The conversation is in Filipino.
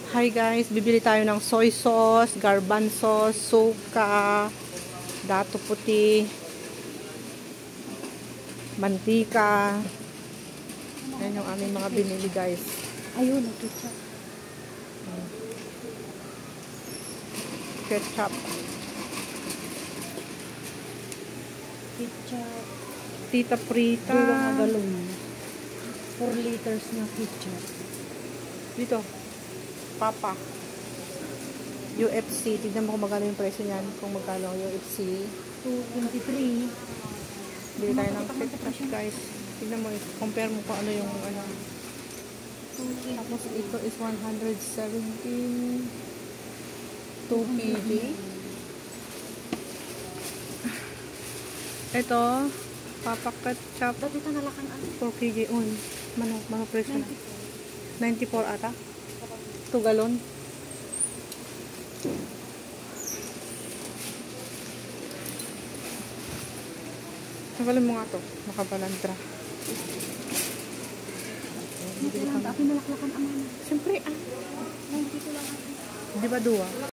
Hi guys, bibili tayo ng soy sauce, garbanzo, suka, dato puti, mantika. Ayan yung aming mga binili guys. Ayun, ketchup. Ketchup. Ketchup. Tita Prita. 2 galon. 4 liters na ketchup. Dito. Papa. UFC. Tignan mo kung magkano yung presyo niyan. Kung magkano UFC. 223. Bili tayo ng ketchup guys. Tignan mo. Compare mo kung ano yung ano. Tapos ito is 117. 2 kg. Ito. Papa ketchup. Dati ito nalakan 4 kg. Mga presyo na. 94 ata. 2 galon. Nagalin mo nga to. Makabalandra. Dati nalaklakan ang mga. Siyempre, 92 lang. di ba 2?